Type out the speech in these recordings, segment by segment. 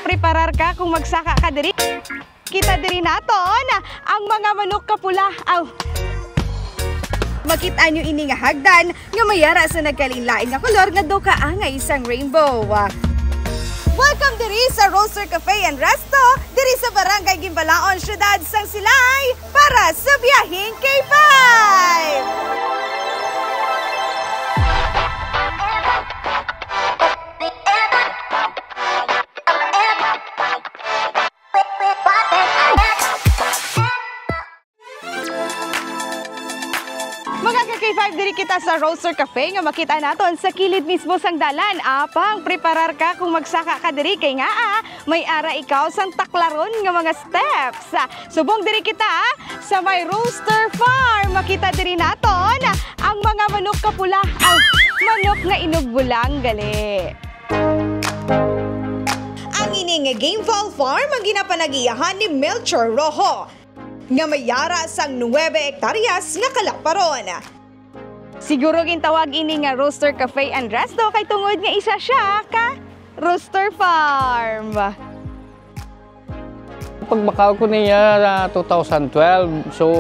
preparar ka kung magsaka ka diri. Kita diri naton ang mga manok kapula. Makita nyo ini nga hagdan nga mayara sa nagkalinlain nga kolor nga do kaangay isang rainbow. Welcome diri sa Roaster Cafe and Resto, diri sa Barangay Gimbalaon, Syudad sang Silay, para sa biyaheng K5! K5 diri kita sa Roaster Cafe nga makita naton sa kilid mismo sang dalan. Apang preparar ka kung magsaka ka diri kay nga may ara ikaw sang taklaron nga mga steps. Subong diri kita sa may Roaster Farm. Makita diri naton ang mga manok kapula. Manok nga inugbulang gali. Ang ini nga Gamefall Farm ang ginapanagiyahan ni Melchor Rojo nga mayara sang 9 hektaryas nga kalaparon. Siguro gintawag ini nga Roaster Cafe and Resto kay tungod nga isa siya ka Roaster Farm. Pagbakaw ko niya 2012, so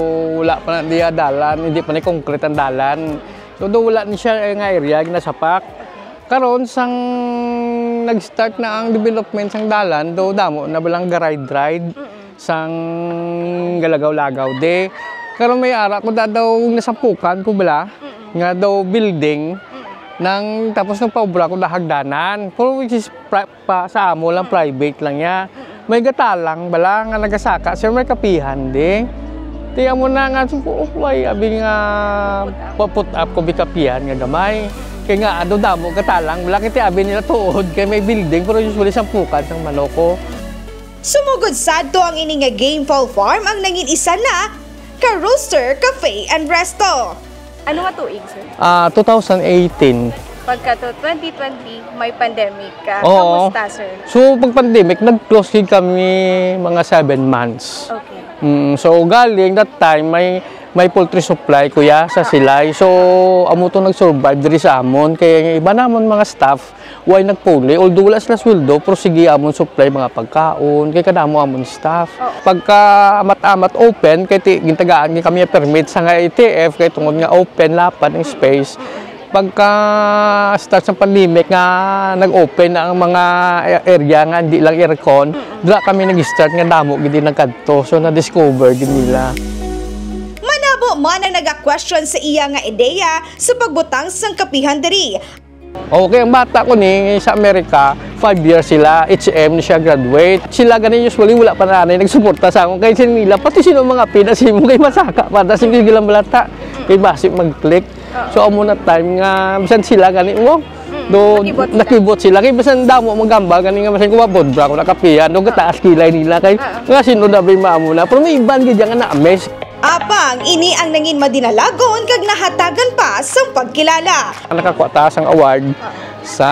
wala pa na niya dalan, hindi pa ni concrete ang dalan. So do wala ni siya nga area ginasapak. Karon sang nag-start na ang development sang dalan, do damo na balang ride sang galagaw-lagaw de. Karon may ara ko daw nasampukan ko bala nga daw building nang tapos nang paubra ko hagdanan. Pero which is sa amo lang, private lang niya. May gatalang bala nga nagasaka, sir may kapihan de. Tiya mo na nga may abi nga put up ko bikapihan nga gamay. Kaya nga ado damo gatalang bala kiti abi nila tuod kay may building pero usually sampukan sang manoko. Sumugod sadto ang ini nga Gamefall Farm ang nangin isa na ka Roaster Cafe and Resto. Ano nga tuig, sir? 2018. Pagka to 2020, may pandemic ka. Oo. Kamusta, sir? So, pag pandemic, nag-close din kami mga 7 months. Okay. So, galing that time, may poultry supply, kuya, sa Silay. So, amo to nag-survive diri sa amon. Kaya iba namon mga staff, why nagpuli. Although wala sila sweldo, pero sige amon supply mga pagkaon. Kaya kadamo amon staff. Pagka amat-amat open, kaya gintagaan kami permit sa nga ITF, kaya tungod nga open, lapad ng space. Pagka start sa pandemic nga nag-open na ang mga area nga hindi lang aircon, dila kami nag-start nga damo gid nagkadto. So na-discover gid nila. Manabo man ang naga-question sa iya nga ideya sa pagbutang sang kapihan diri. Okay, ang bata ko ni sa Amerika, 5 years sila, HM ni siya graduate. Sila ganin usually wala pa nanay nagsuporta sa akong kay nila pati sino mga pinasi mo kay masaka para sa gilang balata kay basic mag-click. So amo na time nga bisan sila ganin mo do nakibot sila kay bisan damo magamba ganin nga bisan ko mabod bra ko nakapian do gataas kilay nila kay nga sino na bay maamo na pero may iban gid nga na-amaze. Apang ini ang nangin madinalagon kag nahatagan pa sang pagkilala. Nakakuha ta sang award sa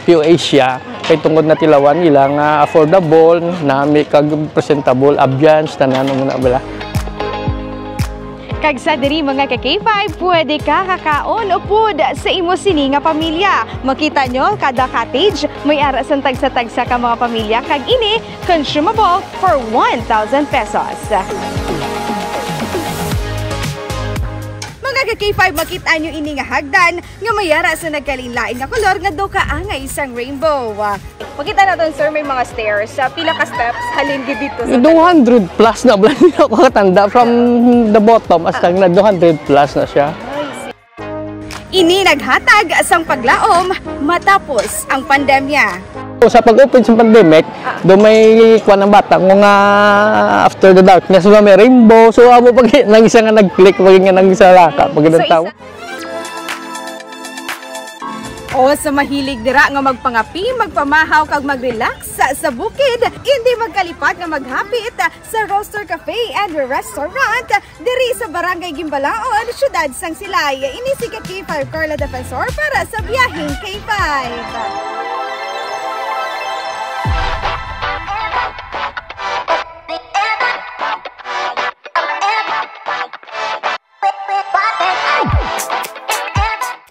Q Asia kay tungod na tilawan nila nga affordable na may kag presentable ambiance tanan mo na bala. Kag sa diri mga ka-K5, pwede ka kakaon o food sa imo sini nga pamilya. Makita nyo, kada cottage may ara sa tagsa-tagsa ka mga pamilya kag ini consumable for 1,000 pesos. Mga ka-K5, makita nyo ini nga hagdan nga mayara sa nagkalinlain nga kolor nga do kaangay isang rainbow. Makita natin, sir, may mga stairs. Pila ka steps halin gid dito sa 200 plus na bala nila ko katanda from the bottom hasta na 200 plus na siya. Ini naghatag sang paglaom matapos ang pandemya. Sa pag-open sa pandemic, do may kuha ng bata ko nga after the darkness may rainbow. So amo pag nang isa nga nag-click pag nga nang isa laka pag tawo. O sa mahilig dira nga magpangapi, magpamahaw kag mag-relax sa bukid, hindi magkalipat nga maghapit sa Roaster Cafe and Restaurant diri sa Barangay Gimbalaon, Syudad sang Silay. Ini si K5 Carla Defensor para sa biyaheng K5.